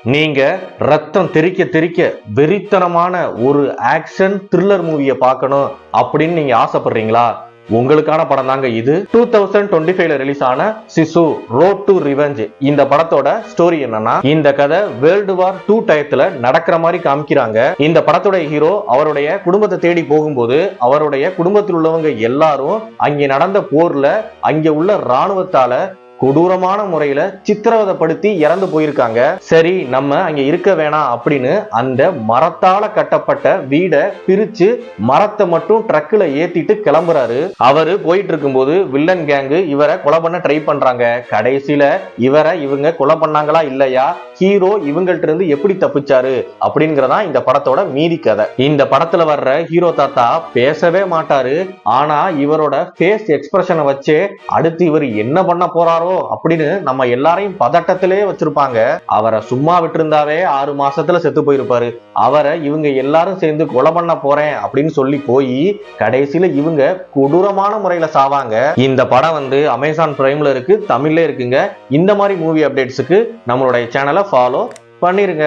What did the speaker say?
நீங்க ரத்தம் தெறிக்க தெறிக்க வெறித்தனமான ஒரு ஆக்ஷன் த்ரில்லர் மூவியை பார்க்கணும் அப்படின்னு நீங்க ஆசைப்படுறீங்களா? உங்களுக்கான படம் தாங்க இது. 2025ல ரிலீஸ் ஆன சிசு ரோட் டு ரிவெஞ்ச். இந்த படத்தோட ஸ்டோரி என்னன்னா, இந்த கதை வேர்ல்டு வார் 2 டயத்துல நடக்கிற மாதிரி காமிக்கிறாங்க. இந்த படத்தோட ஹீரோ அவருடைய குடும்பத்தை தேடி போகும்போது அவருடைய குடும்பத்தில் உள்ளவங்க எல்லாரும் அங்கே நடந்த போர்ல அங்கே உள்ள ராணுவத்தால கொடூரமான முறையில சித்திரவதைப்படுத்தி இறந்து போயிருக்காங்க. சரி, நம்ம அங்க இருக்க வேணாம் அப்படின்னு அந்த மரத்தால கட்டப்பட்ட வீடை பிரிச்சு மரத்தை மட்டும் ட்ரக்ல ஏத்திட்டு கிளம்புறாரு. அவரு போயிட்டு இருக்கும்போது வில்லன் கேங்கு இவரை கொலை பண்ண ட்ரை பண்றாங்க. கடைசியில இவங்க கொலை பண்ணாங்களா இல்லையா, ஹீரோ இவங்கள்ட்ட இருந்து எப்படி தப்பிச்சாரு அப்படிங்கறதா இந்த படத்தோட மீதி கதை. இந்த படத்துல வர்ற ஹீரோ தாத்தா பேசவே மாட்டாரு. ஆனா இவரோட ஃபேஸ் எக்ஸ்பிரஷனை வச்சு அடுத்து இவர் என்ன பண்ண போறாரோ அப்படின்னு நம்ம எல்லாரையும் பதட்டத்திலே வச்சிருப்பாங்க. அவரை சும்மா விட்டுருந்தாவே 6 மாசத்துல செத்து போயிருப்பாரு. அவரை இவங்க எல்லாரும் சேர்ந்து கொலை பண்ண போறேன் அப்படின்னு சொல்லி போய் கடைசியில இவங்க கொடூரமான முறையில சாவாங்க. இந்த படம் அமேசான் பிரைம்ல இருக்கு, தமிழ்ல இருக்குங்க. இந்த மாதிரி மூவி அப்டேட்ஸுக்கு நம்மளுடைய சேனலை ஃபாலோ பண்ணிருங்க.